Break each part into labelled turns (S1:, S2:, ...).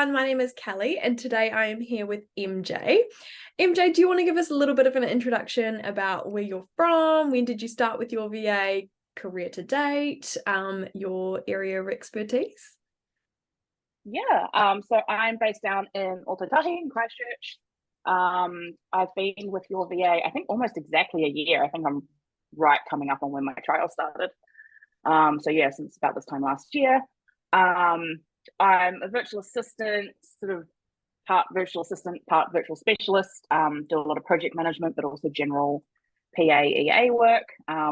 S1: everyone. My name is Kelly, and today I am here with MJ. MJ, do you want to give us a little bit of an introduction about where you're from? When did you start with your VA career to date? Your area of expertise?
S2: So I'm based down in Ōtautahi in Christchurch. I've been with your VA, I think almost exactly a year. I think I'm right coming up on when my trial started. Since about this time last year. I'm a virtual assistant, sort of part virtual assistant, part virtual specialist. Do a lot of project management, but also general PAEA work,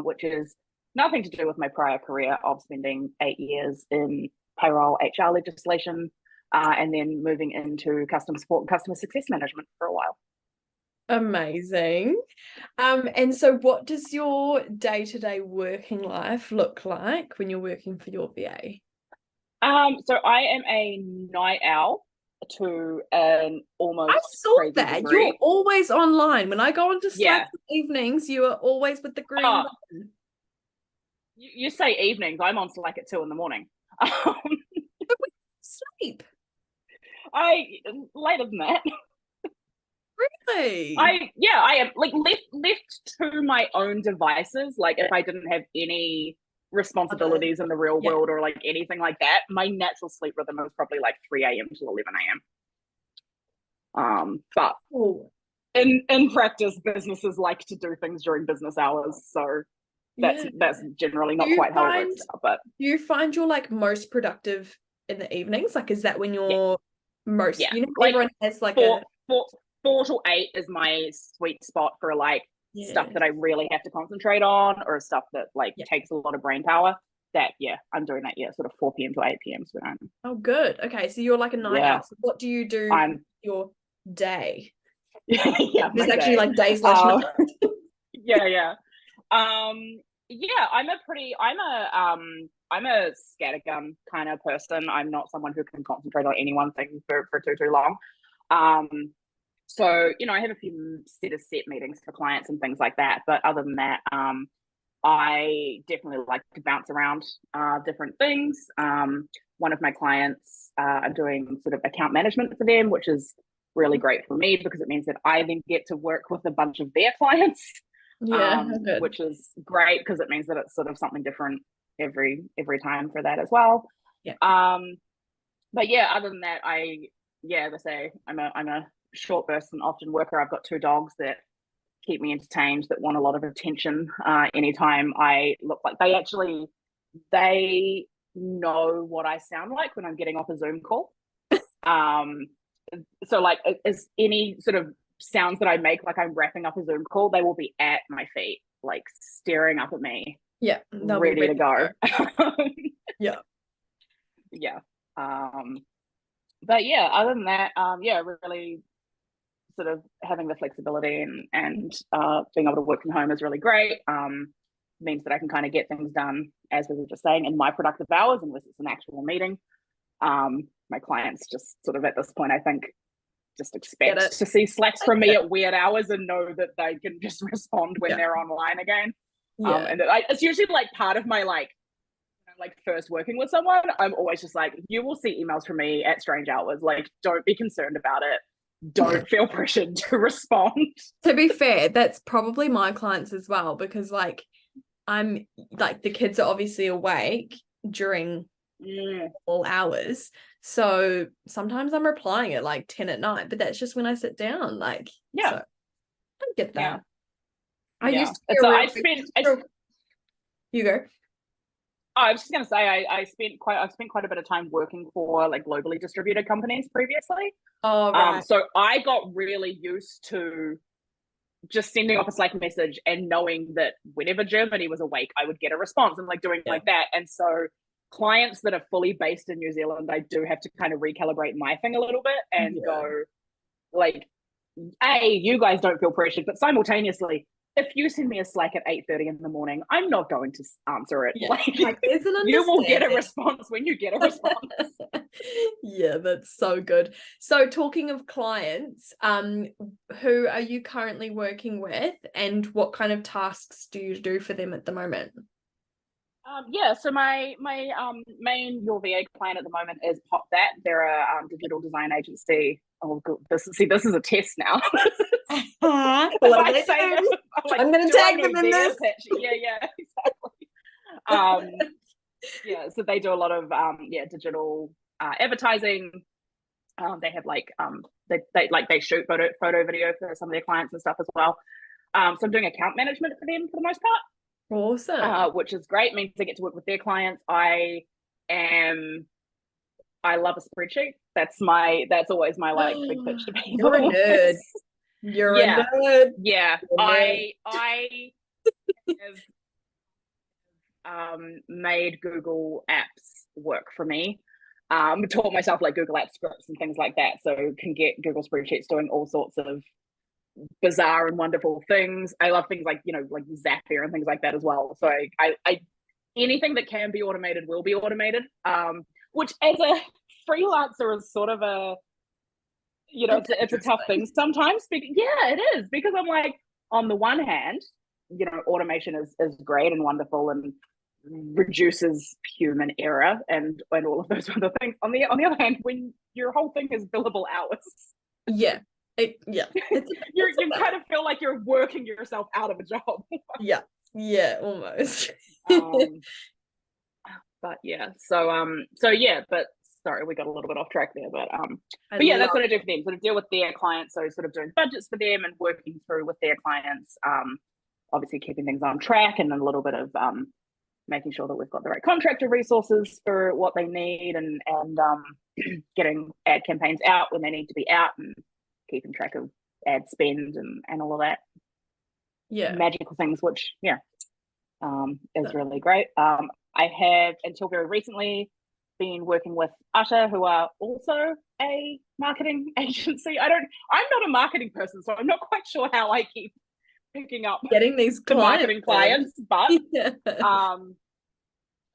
S2: which is nothing to do with my prior career of spending 8 years in payroll HR legislation, and then moving into customer support and customer success management for a while.
S1: Amazing. And so what does your day-to-day working life look like when you're working for your VA?
S2: So I am a night owl to an almost
S1: I saw
S2: crazy
S1: that.
S2: degree.
S1: You're always online. When I go onto Slack
S2: Yeah.
S1: evenings, you are always with the green
S2: Oh,
S1: button.
S2: you say evenings. I'm on Slack at 2 a.m.
S1: Sleep.
S2: I later than that.
S1: Really?
S2: I am like left to my own devices. Like if I didn't have any responsibilities in the real world or like anything like that, my natural sleep rhythm is probably like 3 a.m. to 11 a.m. But in practice, businesses like to do things during business hours, so that's generally not quite how it works out. But
S1: do you find you're like most productive in the evenings? Like, is that when you're most?
S2: Yeah,
S1: You know,
S2: like
S1: everyone has like
S2: four to eight is my sweet spot for like stuff that I really have to concentrate on, or stuff that takes a lot of brain power. I'm doing that. Sort of 4 p.m. to 8 p.m. So
S1: oh, good. Okay, so you're like a night owl. So what do you do your day? There's actually like days slash night.
S2: I'm a scattergun kind of person. I'm not someone who can concentrate on any one thing for too long. I have a few set meetings for clients and things like that. But other than that, I definitely like to bounce around different things. One of my clients, I'm doing sort of account management for them, which is really great for me because it means that I then get to work with a bunch of their clients, which is great because it means that it's sort of something different every time for that as well. Other than that, as I say, I'm a short burst and often worker. I've got 2 dogs that keep me entertained, that want a lot of attention anytime I look. Like they know what I sound like when I'm getting off a Zoom call. So like as any sort of sounds that I make, like I'm wrapping up a Zoom call, they will be at my feet, like staring up at me, ready to go. Other than that, really sort of having the flexibility and being able to work from home is really great. Means that I can kind of get things done, as we were just saying, in my productive hours, unless it's an actual meeting. My clients just sort of at this point, I think, just expect to see Slacks from me at weird hours and know that they can just respond when they're online again. It's usually like part of my like first working with someone, I'm always just like, you will see emails from me at strange hours. Like, don't be concerned about it. Don't feel pressured to respond.
S1: To be fair, that's probably my clients as well, because like I'm like the kids are obviously awake during all hours. So sometimes I'm replying at like 10 at night, but that's just when I sit down. So I get that. I used to you go.
S2: I was just going to say, I've spent quite a bit of time working for like globally distributed companies previously.
S1: Oh, right.
S2: So I got really used to just sending off a Slack message and knowing that whenever Germany was awake, I would get a response and like doing like that. And so clients that are fully based in New Zealand, I do have to kind of recalibrate my thing a little bit and go like, you guys don't feel pressured, but simultaneously, if you send me a Slack at 8:30 in the morning, I'm not going to answer it.
S1: There's an
S2: you will get a response when you get a response.
S1: Yeah, that's so good. So talking of clients, who are you currently working with and what kind of tasks do you do for them at the moment?
S2: Yeah, so my main Your VA client at the moment is Pop That. They're a digital design agency. Oh, good. This is a test now.
S1: What do
S2: I
S1: they
S2: say that,
S1: do?
S2: I'm like,
S1: I'm gonna
S2: do I
S1: tag
S2: know
S1: them in
S2: their
S1: this.
S2: pitch? Yeah, exactly. Yeah, so they do a lot of digital advertising. They have they shoot photo video for some of their clients and stuff as well. So I'm doing account management for them for the most part.
S1: Awesome.
S2: Which is great. It means I get to work with their clients. I love a spreadsheet. That's always my like big pitch to
S1: You're a
S2: people.
S1: nerd. You're a
S2: Yeah,
S1: nerd.
S2: yeah.
S1: You're a nerd.
S2: I have made Google Apps work for me. Taught myself like Google Apps scripts and things like that, so can get Google spreadsheets doing all sorts of bizarre and wonderful things. I love things like like Zapier and things like that as well. So I anything that can be automated will be automated. Which as a freelancer is sort of a it's a tough thing sometimes. Yeah, it is, because I'm like, on the one hand, automation is great and wonderful and reduces human error and all of those other things. On the other hand, when your whole thing is billable hours,
S1: Yeah.
S2: you kind of feel like you're working yourself out of a job.
S1: Yeah, almost.
S2: But yeah, so yeah, but sorry, we got a little bit off track there, but yeah, that's what I do for them. Sort of deal with their clients, so sort of doing budgets for them and working through with their clients. Obviously keeping things on track, and a little bit of making sure that we've got the right contractor resources for what they need, and getting ad campaigns out when they need to be out, and keeping track of ad spend and all of that.
S1: Yeah.
S2: Magical things, which is really great. I have, until very recently, been working with Utter, who are also a marketing agency. I'm not a marketing person, so I'm not quite sure how I keep picking up
S1: getting these
S2: marketing clients, but
S1: yeah.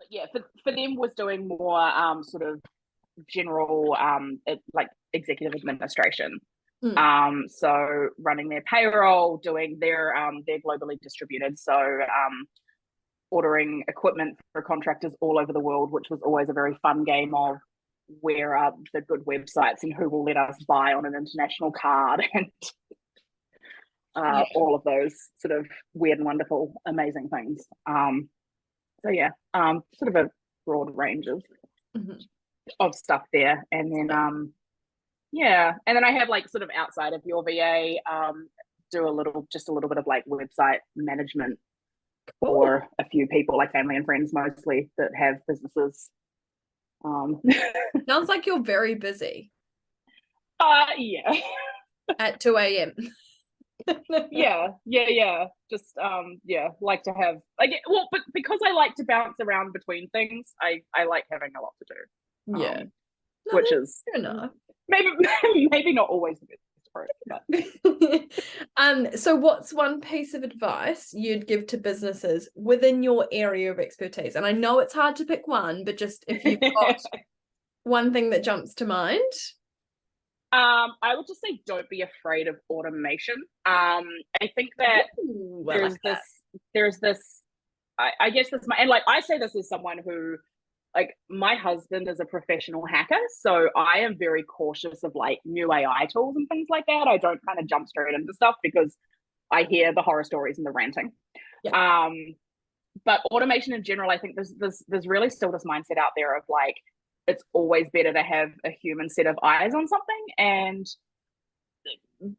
S2: Yeah, for them was doing more sort of general like executive administration. So running their payroll, doing they're globally distributed, so ordering equipment for contractors all over the world, which was always a very fun game of where are the good websites and who will let us buy on an international card, and all of those sort of weird and wonderful, amazing things. So yeah, sort of a broad range of stuff there, and then yeah, and then I have like sort of outside of Your VA, do a little bit of like website management for a few people, like family and friends mostly, that have businesses.
S1: Sounds like you're very busy.
S2: Yeah.
S1: At 2 a.m.
S2: yeah. Just like to have but because I like to bounce around between things, I like having a lot to do.
S1: Yeah.
S2: Which is
S1: fair enough.
S2: Maybe not always the best approach,
S1: but so what's one piece of advice you'd give to businesses within your area of expertise? And I know it's hard to pick one, but just if you've got one thing that jumps to mind.
S2: I would just say don't be afraid of automation. I think that there's this I guess this and like I say this as someone who, like, my husband is a professional hacker, so I am very cautious of like new AI tools and things like that. I don't kind of jump straight into stuff because I hear the horror stories and the ranting. Yeah. But automation in general, I think there's really still this mindset out there of like, it's always better to have a human set of eyes on something, and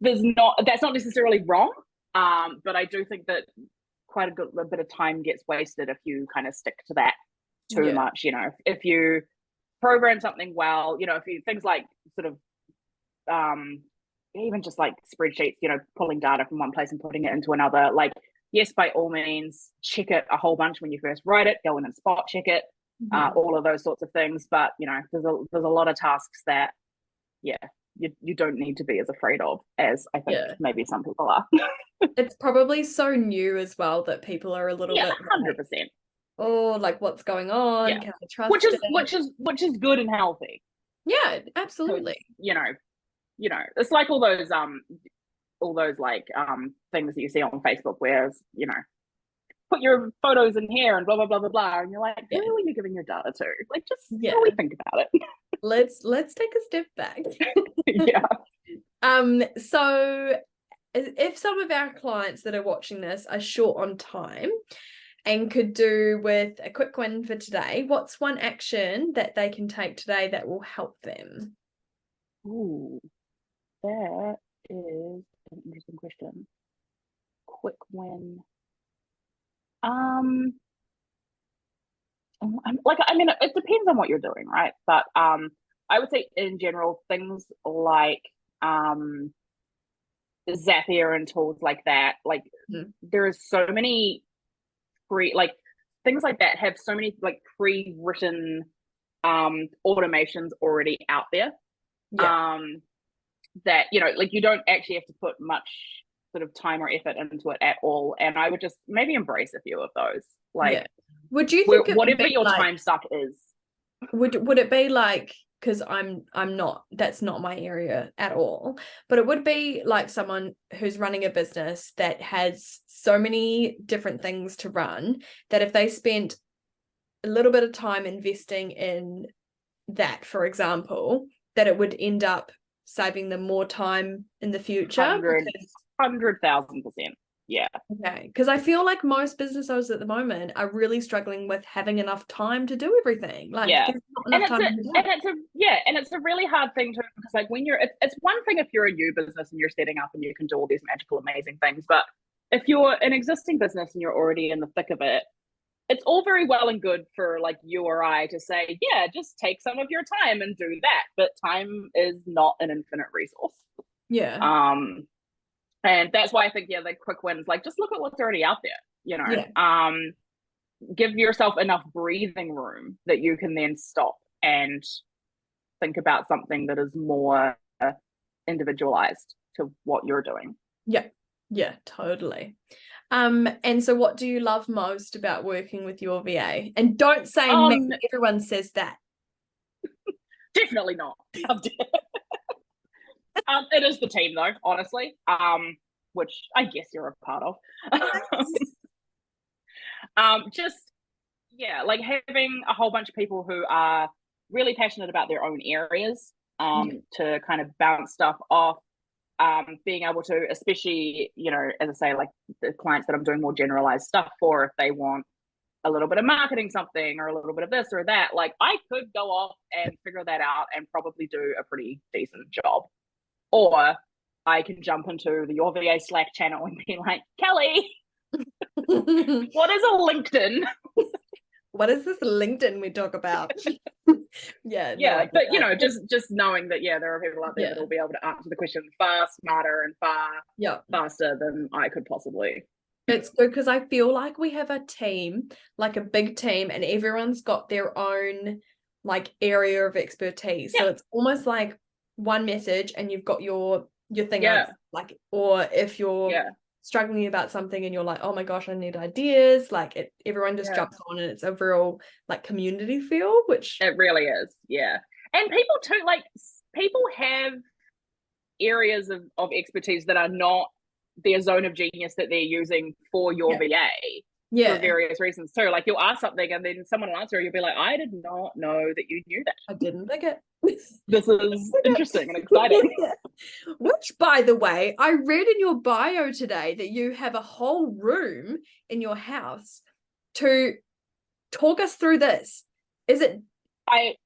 S2: that's not necessarily wrong. But I do think that quite a bit of time gets wasted if you kind of stick to that too much. If you program something well, if you things like sort of even just like spreadsheets, pulling data from one place and putting it into another, like, yes, by all means, check it a whole bunch when you first write it, go in and spot check it, all of those sorts of things. But there's a lot of tasks that you don't need to be as afraid of as I think maybe some people are.
S1: It's probably so new as well that people are a little bit
S2: 100%.
S1: Oh, like, what's going on? Can I trust it?
S2: Which is good and healthy.
S1: Yeah, absolutely.
S2: It's like all those like things that you see on Facebook where put your photos in here and blah blah blah blah blah, and you're like, who
S1: Yeah.
S2: are you giving your data to? Like, just
S1: Yeah.
S2: really think about it.
S1: Let's take a step back.
S2: Yeah.
S1: So if some of our clients that are watching this are short on time and could do with a quick win for today, what's one action that they can take today that will help them?
S2: Ooh, that is an interesting question. Quick win. I mean, it depends on what you're doing, right? But I would say in general, things like Zapier and tools like that, like there is so many like things like that have so many like pre-written automations already out there.
S1: Yeah.
S2: That, you know, like you don't actually have to put much sort of time or effort into it at all. And I would just maybe embrace a few of those. Like,
S1: yeah. Would you think
S2: whatever your time suck is,
S1: would it be like, because I'm not, that's not my area at all, but it would be like someone who's running a business that has so many different things to run that if they spent a little bit of time investing in that, for example, that it would end up saving them more time in the future.
S2: 100,000%. Yeah.
S1: Okay, because I feel like most business owners at the moment are really struggling with having enough time to do everything. Like,
S2: Yeah.
S1: there's not enough time
S2: And it's a really hard thing to, because like when it's one thing if you're a new business and you're setting up and you can do all these magical, amazing things, but if you're an existing business and you're already in the thick of it, it's all very well and good for like you or I to say, yeah, just take some of your time and do that. But time is not an infinite resource.
S1: Yeah.
S2: And that's why I think, yeah, the quick wins, like just look at what's already out there, you know.
S1: Yeah.
S2: Give yourself enough breathing room that you can then stop and think about something that is more individualized to what you're doing.
S1: Yeah. Yeah, totally. And so what do you love most about working with your VA? And don't say everyone says that.
S2: Definitely not. It is the team though, honestly. Which I guess you're a part of. Just yeah, like having a whole bunch of people who are really passionate about their own areas, to kind of bounce stuff off. Being able to, especially, you know, as I say, like the clients that I'm doing more generalized stuff for, if they want a little bit of marketing something or a little bit of this or that, like I could go off and figure that out and probably do a pretty decent job. Or I can jump into the Your VA Slack channel and be like, Kelly, what is a LinkedIn?
S1: What is this LinkedIn we talk about?
S2: Yeah, no, but you know, just knowing that, yeah, there are people out there that will be able to answer the question far smarter and far faster than I could possibly.
S1: It's good because I feel like we have a team, like a big team, and everyone's got their own like area of expertise. So it's almost like one message and you've got your thing like, or if you're struggling about something and you're like, oh my gosh, I need ideas, like everyone just jumps on, and it's a real like community feel, which
S2: it really is. Yeah. And people too, like people have areas of expertise that are not their zone of genius that they're using for your VA for various reasons too. Like you'll ask something and then someone will answer, you'll be like, I did not know that you knew that.
S1: I didn't think it.
S2: This is interesting and exciting.
S1: Which, by the way, I read in your bio today that you have a whole room in your house to talk us through this. Is it?
S2: Wait,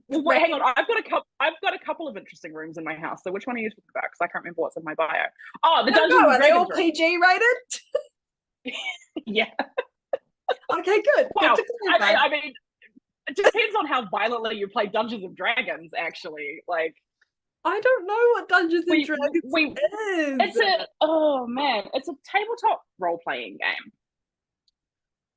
S2: hang on. I've got a couple of interesting rooms in my house. So which one are you talking about? Because I can't remember what's in my bio. Oh, the Dungeons and Dragons.
S1: Are they all PG rated?
S2: Yeah.
S1: Okay, good.
S2: Well, I mean, it depends on how violently you play Dungeons and Dragons, actually. Like,
S1: I don't know what Dungeons and Dragons is.
S2: It's a tabletop role-playing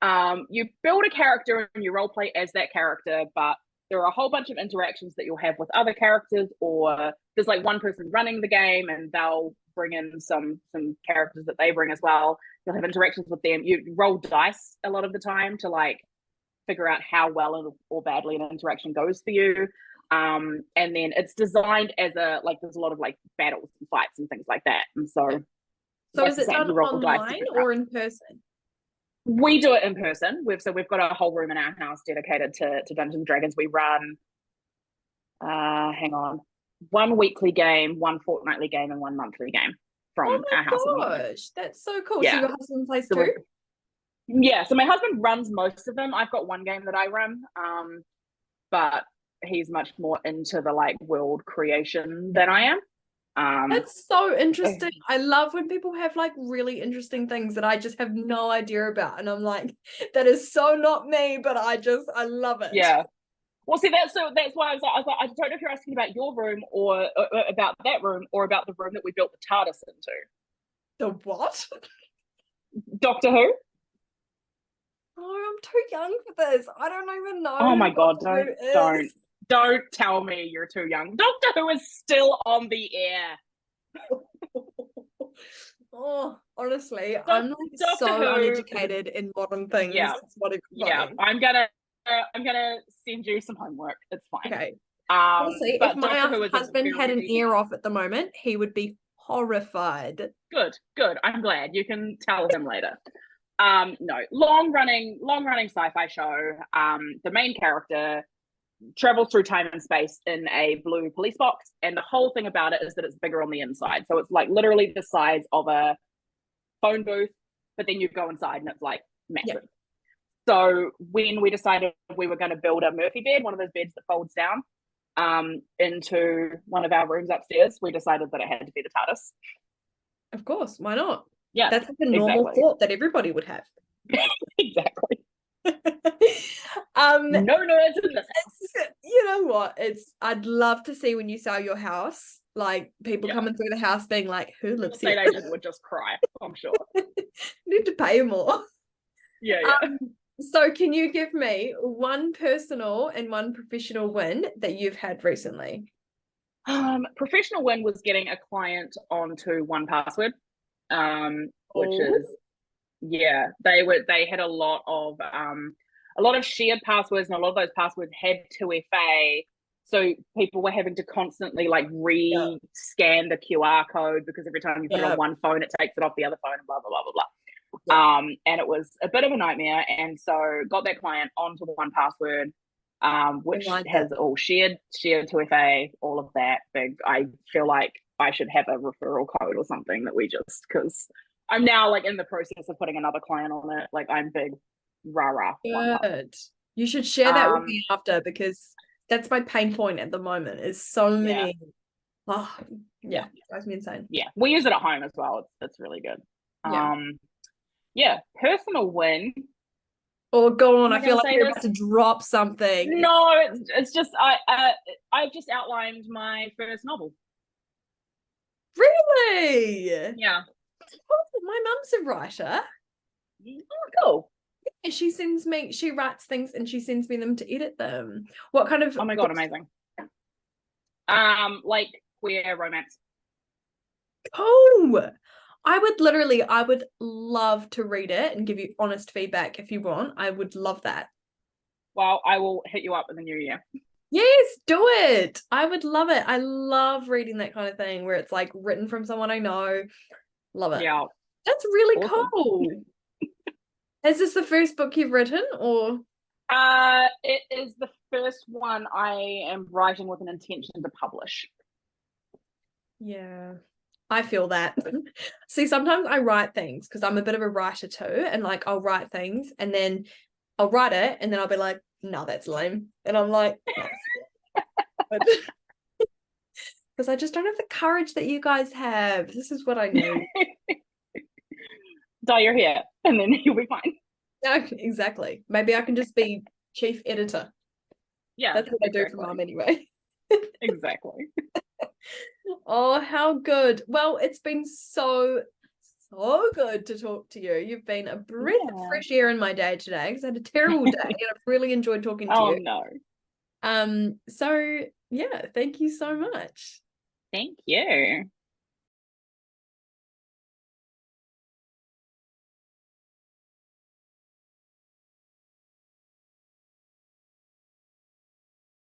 S2: game. You build a character and you role-play as that character, but there are a whole bunch of interactions that you'll have with other characters, or there's like one person running the game and they'll bring in some characters that they bring as well. You'll have interactions with them. You roll dice a lot of the time to like figure out how well or badly an interaction goes for you. And then it's designed as there's a lot of like battles and fights and things like that. And so
S1: is it done online or in person?
S2: We do it in person. We've got a whole room in our house dedicated to Dungeons and Dragons. We run hang on, one weekly game, one fortnightly game, and one monthly game from our house at the moment.
S1: Gosh, that's so cool.
S2: Yeah.
S1: So your husband plays
S2: So
S1: too?
S2: Yeah, so my husband runs most of them. I've got one game that I run, but he's much more into the like world creation than I am.
S1: That's so interesting. I love when people have like really interesting things that I just have no idea about, and I'm like, that is so not me, but I love it.
S2: Yeah. Well, see, that's why I was like, I don't know if you're asking about your room or about that room or about the room that we built the TARDIS into.
S1: The what?
S2: Doctor Who?
S1: Oh, I'm too young for this. I don't even know.
S2: Oh my God,
S1: Doctor
S2: don't tell me you're too young. Doctor Who is still on the air.
S1: Oh, honestly, I'm like
S2: Doctor
S1: so
S2: Who
S1: uneducated in modern things.
S2: Yeah.
S1: It's not even
S2: Yeah,
S1: funny.
S2: I'm gonna send you some homework. It's fine.
S1: Okay.
S2: Honestly,
S1: if my husband had an ear off at the moment, he would be horrified.
S2: Good. I'm glad. You can tell him later. No, long running sci-fi show. The main character travels through time and space in a blue police box, and the whole thing about it is that it's bigger on the inside. So it's like literally the size of a phone booth, but then you go inside and it's like massive. Yeah. So when we decided we were going to build a Murphy bed, one of those beds that folds down, into one of our rooms upstairs, we decided that it had to be the TARDIS.
S1: Of course, why not?
S2: Yeah,
S1: that's like a normal thought that everybody would have.
S2: Exactly.
S1: No
S2: nerds in this house.
S1: You know what? I'd love to see when you sell your house, like people coming through the house being like, "Who lives here?"
S2: Estate agent would just cry. I'm sure.
S1: Need to pay more.
S2: Yeah.
S1: So can you give me one personal and one professional win that you've had recently?
S2: Professional win was getting a client onto 1Password, which is they had a lot of shared passwords, and a lot of those passwords had 2FA. So people were having to constantly like re-scan the QR code because every time you put it on one phone, it takes it off the other phone and blah, blah, blah, blah, blah. And it was a bit of a nightmare. And so got that client onto 1Password, which has all shared 2FA, all of that big. I feel like I should have a referral code or something that we just, because I'm now like in the process of putting another client on it. Like I'm big rah.
S1: Good. You should share that with me after, because that's my pain point at the moment is so many. Oh, yeah, drives me insane.
S2: Yeah, we use it at home as well. It's really good. Personal win.
S1: Oh, go on. I feel like you're about to drop something.
S2: No, it's just I've just outlined my first novel.
S1: Really?
S2: Yeah.
S1: Oh, my mum's a writer.
S2: Oh, cool.
S1: Yeah, she writes things and she sends me them to edit them. What kind of?
S2: Oh my God, amazing. Like queer romance.
S1: Oh, I would love to read it and give you honest feedback if you want. I would love that.
S2: Well, I will hit you up in the new year.
S1: Yes, do it. I would love it. I love reading that kind of thing where it's like written from someone I know. Love it.
S2: Yeah.
S1: That's really cool. Is this the first book you've written, or?
S2: It is the first one I am writing with an intention to publish.
S1: Yeah, I feel that. See, sometimes I write things because I'm a bit of a writer too, and like I'll write things and then I'll write it and then I'll be like, no, that's lame. And I'm like, because I just don't have the courage that you guys have. This is what I need.
S2: Dye your hair and then you'll be fine.
S1: Yeah, exactly. Maybe I can just be chief editor.
S2: Yeah,
S1: that's what I do for Mum anyway.
S2: Exactly.
S1: Oh, how good. Well, it's been so good to talk to you. You've been a breath of fresh air in my day today because I had a terrible day and I've really enjoyed talking to you.
S2: Oh no.
S1: So yeah, thank you so much.
S2: Thank you.